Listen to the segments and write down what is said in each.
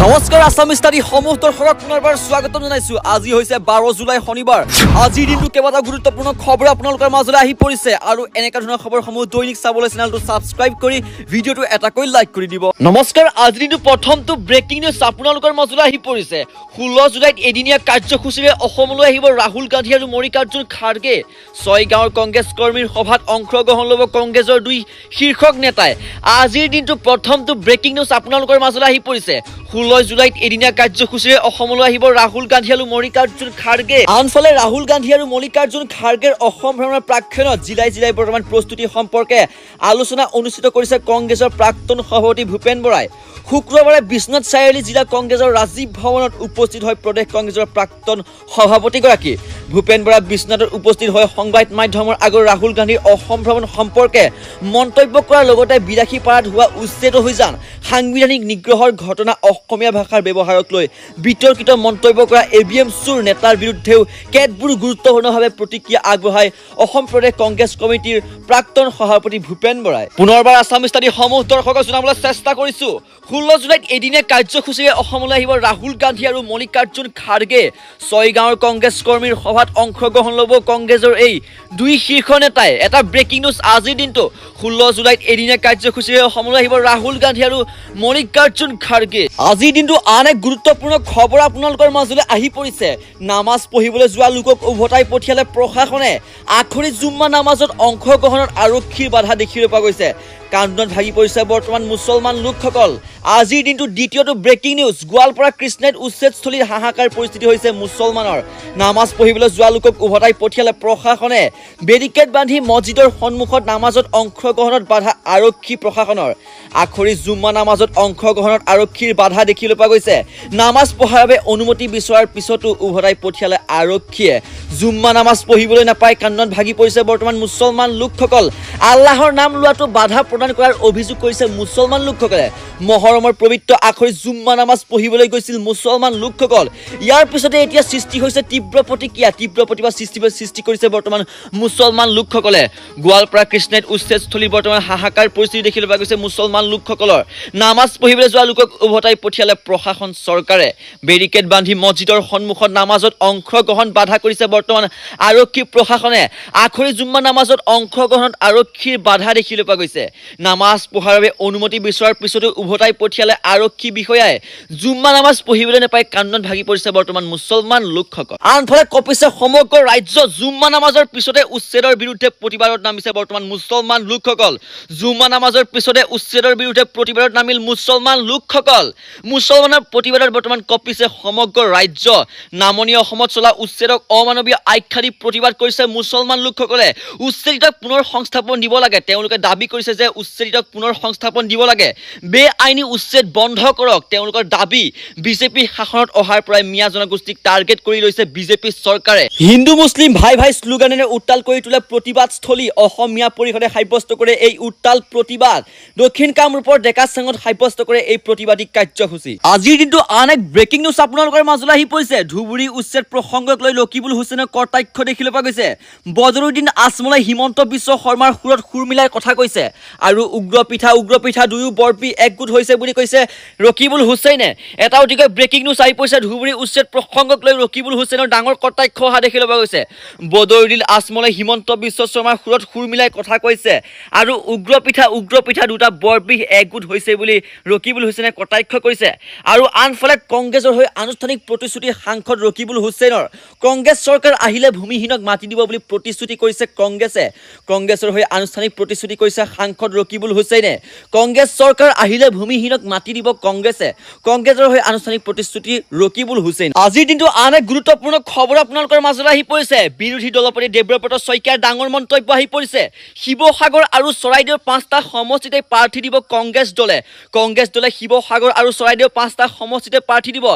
নমস্কাৰ আসাম ষ্টাডি সমূহ দৰ্শকক পুনৰবাৰ স্বাগতম জনাইছো। আজি হৈছে 12 জুলাই শনিবাৰ। আজিৰ দিনটো কেইবাটাও গুৰুত্বপূৰ্ণ খবৰ আপোনালোকৰ মাজলৈ আহি পৰিছে আৰু এনেকা ধৰণৰ খবৰসমূহ দৈনিক চাবলৈ চেনেলটো সাবস্ক্ৰাইব কৰি ভিডিঅ'টো এটাকৈ লাইক কৰি দিব। নমস্কাৰ, আজিৰ দিনটো প্ৰথমটো ব্ৰেকিং নিউজ আপোনালোকৰ মাজলৈ আহি পৰিছে। 16 জুলাইত এদিনীয়া কাৰ্যসূচীৰে অসমলৈ আহিব ৰাহুল গান্ধী আৰু মল্লিকাৰ্জুন খাৰ্গে। 6 গাঁৱৰ কংগ্ৰেছ কৰ্মীৰ সভাত অংশগ্ৰহণ ল'ব কংগ্ৰেছৰ দুই শীৰ্ষক নেতাই। আজিৰ দিনটো প্ৰথমটো ব্ৰেকিং নিউজ আপোনালোকৰ মাজলৈ আহি পৰিছে। 16 জুলাইত এদিনীয়া কাৰ্যসূচীৰে অসমলৈ আহিব ৰাহুল গান্ধী আৰু মল্লিকাৰ্জুন খাৰ্গে। আনফালে ৰাহুল গান্ধী আৰু মল্লিকাৰ্জুন খাৰ্গেৰ অসম ভ্ৰমণৰ প্ৰাক্ষণত জিলাই বৰ্তমান প্ৰস্তুতি সম্পৰ্কে আলোচনা অনুষ্ঠিত কৰিছে কংগ্ৰেছৰ প্ৰাক্তন সভাপতি ভূপেন বৰাই। শুক্ৰবাৰে বিশ্বনাথ চাৰিআলি জিলা কংগ্ৰেছৰ ৰাজীৱ ভৱনত উপস্থিত হয় প্ৰদেশ কংগ্ৰেছৰ প্ৰাক্তন সভাপতিগৰাকী। ভূপেন বৰা বিশ্বনাথত উপস্থিত হৈ সংবাদ মাধ্যমৰ আগত ৰাহুল গান্ধীৰ অসম ভ্ৰমণ সম্পৰ্কে মন্তব্য কৰাৰ লগতে বিলাসী পাৰাত হোৱা উচ্ছেদ অভিযান, সাংবিধানিক নিগ্ৰহৰ ঘটনা, অসমীয়া ভাষাৰ ব্যৱহাৰক লৈ বিতৰ্কিত মন্তব্য কৰা এবিএম চুৰ নেতাৰ বিৰুদ্ধেও কেতবোৰ গুৰুত্বপূৰ্ণভাৱে প্ৰতিক্ৰিয়া আগবঢ়াই অসম প্ৰদেশ কংগ্ৰেছ কমিটিৰ প্ৰাক্তন সভাপতি ভূপেন বৰাই। পুনৰবাৰ আসাম ষ্টাডি সমূহ দৰ্শকক জনাবলৈ চেষ্টা কৰিছো। 16 জুলাইত এদিনীয়া কাৰ্যসূচীৰে অসমলৈ আহিব ৰাহুল গান্ধী আৰু মল্লিকাৰ্জুন খাৰ্গে। 6 গাঁৱৰ কংগ্ৰেছ কৰ্মীৰ সভাত অংশগ্ৰহণ ল'ব কংগ্ৰেছৰ এই দুই শীৰ্ষ নেতাই। এটা ব্ৰেকিং নিউজ আজিৰ দিনটো। 16 জুলাইত এদিনীয়া কাৰ্যসূচীৰে অসমলৈ আহিব ৰাহুল গান্ধী আৰু মল্লিকাৰ্জুন খাৰ্গে। আজিৰ দিনটো আন এক গুৰুত্বপূৰ্ণ খবৰ আপোনালোকৰ মাজলৈ আহি পৰিছে। নামাজ পঢ়িবলৈ যোৱা লোকক উভতাই পঠিয়ালে প্ৰশাসনে। আখৰি জুম্মা নামাজত অংশগ্ৰহণত আৰক্ষীৰ বাধা দেখিবলৈ পোৱা গৈছে। কান্দোনত ভাগি পৰিছে বৰ্তমান মুছলমান লোকসকল। আজিৰ দিনটো দ্বিতীয়টো ব্ৰেকিং নিউজ। গোৱালপাৰা কৃষ্ণাইত উচ্ছেদস্থলীত হাহাকাৰ পৰিস্থিতি হৈছে মুছলমানৰ। নামাজ পঢ়িবলৈ যোৱা লোকক উভতাই পঠিয়ালে প্ৰশাসনে। বেৰিকেড বান্ধি মছজিদৰ সন্মুখত নামাজত অংশগ্ৰহণত বাধা আৰক্ষী প্ৰশাসনৰ। আখৰি জুম্মা নামাজত অংশগ্ৰহণত আৰক্ষীৰ বাধা দেখিবলৈ পোৱা গৈছে। নামাজ পঢ়াৰ বাবে অনুমতি বিচৰাৰ পিছতো উভতাই পঠিয়ালে আৰক্ষীয়ে। জুম্মা নামাজ পঢ়িবলৈ নাপাই কান্দোনত ভাগি পৰিছে বৰ্তমান মুছলমান লোকসকল। আল্লাহৰ নাম লোৱাটো বাধা প্ৰদান কৰাৰ অভিযোগ কৰিছে মুছলমান লোকসকলে। মহৰমৰ পবিত্ৰ আখৰি জুম্মা নামাজ পঢ়িবলৈ গৈছিল মুছলমান লোকসকল। ইয়াৰ পিছতে এতিয়া সৃষ্টি হৈছে তীব্ৰ প্ৰতিক্ৰিয়া, তীব্ৰ প্ৰতিবাদ সৃষ্টি কৰিছে বৰ্তমান মুছলমান লোকসকলে। গোৱালপাৰা কৃষ্ণাইত উচ্ছেদস্থলীত বৰ্তমান হাহাকাৰ পৰিস্থিতি দেখিবলৈ পোৱা গৈছে মুছলমান লোকসকলৰ। নামাজ পঢ়িবলৈ যোৱা লোকক উভতাই পঠিয়ালে প্ৰশাসন চৰকাৰে। বেৰিকেড বান্ধি মছজিদৰ সন্মুখত নামাজত অংশগ্ৰহণ বাধা কৰিছে বৰ্তমান আৰক্ষী প্ৰশাসনে। আখৰি জুম্মা নামাজত অংশগ্ৰহণত আৰক্ষীৰ বাধা দেখিবলৈ পোৱা গৈছে। নামাজ পঢ়াৰ বাবে অনুমতি বিচৰাৰ পিছতো উভতাই পঠিয়ালে আৰক্ষী বিষয়াই। জুম্মা নামাজ পঢ়িবলৈ নাপাই কান্দোনত ভাগি পৰিছে বৰ্তমান মুছলমান লোকসকল। আনফালে কঁপিছে সমগ্ৰ ৰাজ্য। জুম্মা নামাজৰ পিছতে উচ্ছেদৰ বিৰুদ্ধে প্ৰতিবাদত নামিছে বৰ্তমান মুছলমান লোকসকল। জুম্মা নামাজৰ পিছতে উচ্ছেদৰ বিৰুদ্ধে প্ৰতিবাদত নামিল মুছলমান লোকসকল। মুছলমানৰ প্ৰতিবাদত বৰ্তমান কঁপিছে সমগ্ৰ ৰাজ্য। নামনি অসমত চলা উচ্ছেদক অমানৱীয় আখ্যা দি প্ৰতিবাদ কৰিছে মুছলমান লোকসকলে। উচ্ছেদিতক পুনৰ সংস্থাপন দিব লাগে। তেওঁলোকে দাবী কৰিছে যে উচ্ছেদিতক পুনৰ সংস্থাপন দিব লাগে। বেআইনী উচ্ছেদ বন্ধ কৰক তেওঁলোকৰ দাবী। বিজেপি শাসনত অহাৰ পৰাই মিয়া জনগোষ্ঠীক টাৰ্গেট কৰি লৈছে বিজেপি চৰকাৰে। হিন্দু মুছলিম ভাই ভাই শ্লোগানেৰে উত্তাল কৰি তোলে প্ৰতিবাদস্থলী। অসমীয়া পৰিষদে সাব্যস্ত কৰে এই উত্তাল প্ৰতিবাদ। দক্ষিণ কামৰূপৰ ডেকাচাঙত সাব্যস্ত কৰে এই প্ৰতিবাদী কাৰ্যসূচী। আজিৰ দিনটো আন এক ব্ৰেকিং নিউজ আপোনালোকৰ মাজলৈ আহি পৰিছে। ধুবুৰী উচ্ছেদ প্ৰসংগক লৈ ৰকিবুল হুছেইনৰ কটাক্ষ দেখিবলৈ পোৱা গৈছে। বদৰুদ্দিন আজমলাই হিমন্ত বিশ্ব শৰ্মাৰ সুৰত সুৰ মিলাই কথা কৈছে আৰু উগ্ৰ পিঠা দুয়ো বৰপি একগোট হৈছে বুলি কৈছে ৰকিবুল হুছেইনে। এটা অতিকৈ ব্ৰেকিং নিউজ আহি পৰিছে। ধুবুৰী উচ্ছেদ প্ৰসংগক লৈ ৰকিবুল হুছেইনৰ ডাঙৰ কটাক্ষ অহা দেখিবলৈ পোৱা গৈছে। বদৰুদ্দিন আজমলাই হিমন্ত বিশ্ব শৰ্মাৰ সুৰত সুৰ মিলাই কথা কৈছে আৰু উগ্ৰ পিঠা দুটা বৰপি একগোট হৈছে বুলি ৰকিবুল হুছেইনে কটাক্ষ কৰিছে। আৰু আনফালে কংগ্ৰেছৰ হৈ আনুষ্ঠানিক প্ৰতিশ্ৰুতি সাংসদ ৰকিবুল হুছেইনৰ। কংগ্ৰেছ চৰকাৰ আহিলে ভূমিহীনক মাটি দিব বুলি প্ৰতিশ্ৰুতি কৰিছে কংগ্ৰেছে। কংগ্ৰেছৰ হৈ আনুষ্ঠানিক প্ৰতিশ্ৰুতি কৰিছে সাংসদ ৰকিবুল হুছেইনে। কংগ্ৰেছ চৰকাৰ আহিলে ভূমিহীনক মাটি দিব কংগ্ৰেছে। কংগ্ৰেছৰ হৈ আনুষ্ঠানিক প্ৰতিশ্ৰুতি ৰকিবুল হুছেইন। আজিৰ দিনটো আন এক গুৰুত্বপূৰ্ণ খবৰ আপোনালোকৰ মাজলৈ আহি পৰিছে। বিৰোধী দলপতি দেৱব্ৰত শইকীয়াৰ ডাঙৰ মন্তব্য আহি পৰিছে। শিৱসাগৰ আৰু চৰাইদেউৰ 5টা সমষ্টিতে প্ৰাৰ্থী দিব কংগ্ৰেছ দলে। কংগ্ৰেছ দলে শিৱসাগৰ আৰু চৰাইদেউৰ 5টা সমষ্টিতে প্ৰাৰ্থী দিব।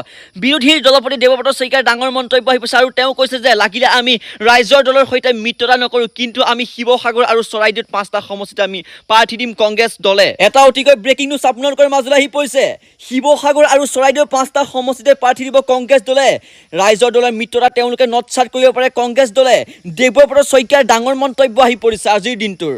বিৰোধী দলপতি দেৱব্ৰত শইকীয়াৰ ডাঙৰ মন্তব্য আহি পৰিছে আৰু তেওঁ কৈছে যে লাগিলে আমি ৰাইজৰ দলৰ সৈতে মিত্ৰতা নকৰোঁ, কিন্তু আমি শিৱসাগৰ আৰু চৰাইদেউত 5টা সমষ্টিতে আমি প্ৰাৰ্থী দিম কংগ্ৰেছ দলে। এটা অতিকৈ ব্ৰেকিং নিউজ আপোনালোকৰ মাজলৈ আহি পৰিছে। শিৱসাগৰ আৰু চৰাইদেউৰ 5টা সমষ্টিতে প্ৰাৰ্থী দিব কংগ্ৰেছ দলে। ৰাইজৰ দলৰ মিত্ৰতা তেওঁলোকে নৎসাত কৰিব পাৰে কংগ্ৰেছ দলে দেৱব্ৰত শইকীয়াৰ ডাঙৰ মন্তব্য আহি পৰিছে আজিৰ দিনটোৰ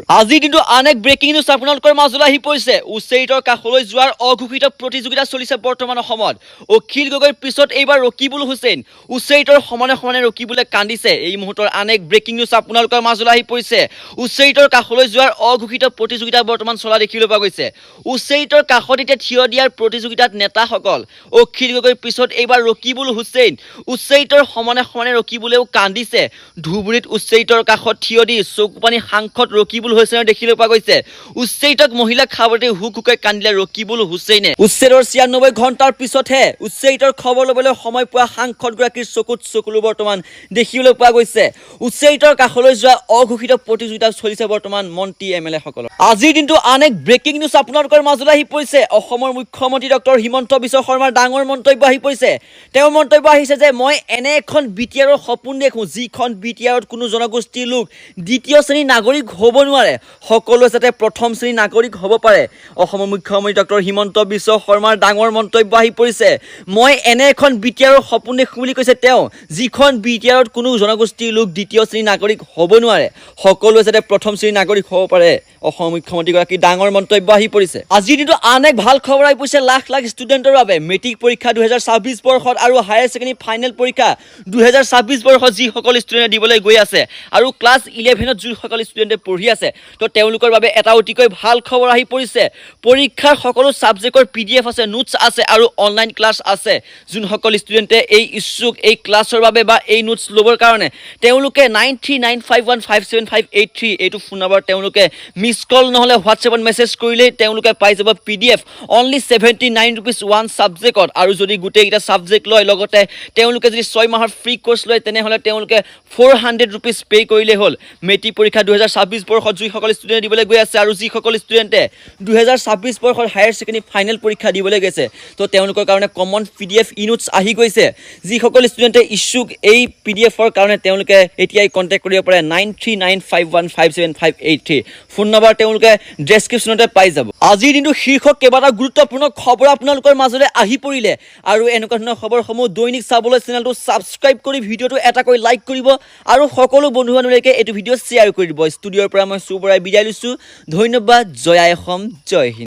আন এক ব্ৰেকিং নিউজ আপোনালোকৰ মাজলৈ আহি পৰিছে উচ্চেইটৰ কাষলৈ যোৱাৰ অঘোষিত প্ৰতিযোগিতা চলিছে বৰ্তমান অসমত অখিল গগৈৰ পিছত এইবাৰ ৰকিবুল হুছেইন উচ্চেইটৰ সমানে সমানে ৰকিবুলে কান্দিছে এই মুহূৰ্তৰ আন এক ব্ৰেকিং নিউজ আপোনালোকৰ মাজলৈ আহি পৰিছে উচ্চেইটৰ কাষলৈ যোৱাৰ অঘোষিত প্ৰতিযোগিতা বৰ্তমান চলা দেখিবলৈ পোৱা গৈছে উচ্চেইটৰ কাষত এতিয়া থিয় দিয়াৰ প্ৰতিযোগিতাত নেতাসকল অখিল গগৈৰ পিছত এইবাৰ ৰকিবুল হুছেইন উচ্চেইটৰ সমানে সমানে ৰকিবুলেও কান্দিছে ধুবুৰীত উচ্চেইটৰ কাষত থিয় দি চকুপানী সাংসদ ৰকিবুল হুছেইনৰ দেখিবলৈ পোৱা গৈছে উচ্চেইটক মহিলা খাবতে হুকুকে কান্দিলে ৰকিবুল হুছেইনে উচ্চেইটৰ 96 ঘণ্টাৰ পিছতহে উচ্চেইটৰ খবৰ ল'বলৈ সময় পোৱা সাংসদগৰাকীৰ চকুত চকুলো বৰ্তমান দেখিবলৈ পোৱা গৈছে উচ্চেইটৰ কাষলৈ যোৱা অঘোষিত প্ৰতিযোগিতা চলিছে বৰ্তমান মন্ত্ৰী এমএলএ সকলৰ আজিৰ দিনটো আন এক ব্ৰেকিং নিউজ আপোনালোকৰ মাজলৈ আহি পৰিছে অসমৰ মুখ্যমন্ত্ৰী ডক্টৰ হিমন্ত বিশ্ব শৰ্মাৰ ডাঙৰ মন্তব্য আহি পৰিছে তেওঁৰ মন্তব্য আহিছে যে মই এনে এখন বিটিআৰৰ সপোন দেখোঁ যিখন বিটিআৰত কোনো জনগোষ্ঠীৰ লোক দ্বিতীয় শ্ৰেণীৰ নাগৰিক হ'ব নোৱাৰে সকলোৱে যাতে প্ৰথম শ্ৰেণীৰ নাগৰিক হ'ব পাৰে অসমৰ মুখ্যমন্ত্ৰী ডক্টৰ হিমন্ত বিশ্ব শৰ্মাৰ ডাঙৰ মন্তব্য আহি পৰিছে মই এনে এখন বিটিআৰৰ সপোন দেখোঁ বুলি কৈছে তেওঁ যিখন বিটিআৰত কোনো জনগোষ্ঠীৰ লোক দ্বিতীয় শ্ৰেণীৰ নাগৰিক হ'ব নোৱাৰে সকলোৱে যাতে প্ৰথম শ্ৰেণীৰ নাগৰিক হ'ব পাৰে অসমৰ মুখ্যমন্ত্ৰীগৰাকী ডাঙৰ মন্তব্য আহি পৰিছে আজিৰ দিনটো আন এক ভাল খবৰ আহি পৰিছে লাখ লাখ ষ্টুডেণ্টৰ বাবে মেট্ৰিক পৰীক্ষা 2026 বৰ্ষত আৰু হায়াৰ ছেকেণ্ডেৰী ফাইনেল পৰীক্ষা 2026 বৰ্ষত যিসকল ষ্টুডেণ্টে দিবলৈ গৈ আছে আৰু ক্লাছ 11ত যিসকল ষ্টুডেণ্টে পঢ়ি আছে তো তেওঁলোকৰ বাবে এটা অতিকৈ ভাল খবৰ আহি পৰিছে পৰীক্ষাৰ সকলো ছাবজেক্টৰ PDF আছে নোটছ আছে আৰু অনলাইন ক্লাছ আছে যোনসকল ষ্টুডেণ্টে এই ইচ্ছুক এই ক্লাছৰ বাবে বা এই নোটছ ল'বৰ কাৰণে তেওঁলোকে 9395157583 এইটো ফোন নম্বৰ তেওঁলোকে মিছ কল নহ'লে হোৱাটছএপত মেছেজ কৰিলেই তেওঁলোকে পাই যাব PDF অনলি 79 rupees ওৱান ছাবজেক্টত আৰু যদি গোটেইকেইটা ছাবজেক্ট লয় লগতে তেওঁলোকে যদি 6 মাহৰ ফ্ৰী কোৰ্চ লয় তেনেহ'লে তেওঁলোকে 400 rupees পে' কৰিলে হ'ল মেট্ৰিক পৰীক্ষা 2026 বৰ্ষত যিসকল ষ্টুডেণ্টে দিবলৈ গৈ আছে আৰু যিসকল ষ্টুডেণ্টে 2026 বৰ্ষত হায়াৰ ছেকেণ্ডেৰী ফাইনেল পৰীক্ষা দিবলৈ গৈছে তো তেওঁলোকৰ কাৰণে কমন PDF ই-নোটছ আহি গৈছে যিসকল ষ্টুডেণ্টে ইচ্ছুক এই PDFৰ কাৰণে তেওঁলোকে এতিয়াই কণ্টেক্ট কৰিব পাৰে 9395157583 ফোন নম্বৰ তেওঁলোকে ডেছক্ৰিপশ্যনতে পাই যাব আজিৰ দিনটো শীৰ্ষক কেইবাটা গুৰুত্বপূৰ্ণ খবৰ আপোনালোকৰ মাজলৈ আহি পৰিলে আৰু এনেকুৱা ধৰণৰ খবৰসমূহ দৈনিক চাবলৈ চেনেলটো ছাবস্ক্ৰাইব কৰি ভিডিঅ'টো এটাকৈ লাইক কৰিব আৰু সকলো বন্ধু বান্ধৱীলৈকে এইটো ভিডিঅ' শ্বেয়াৰ কৰি দিব ষ্টুডিঅ'ৰ পৰা মই সুবৰাই বিদায় লৈছোঁ ধন্যবাদ জয় অসম জয় হিন্দ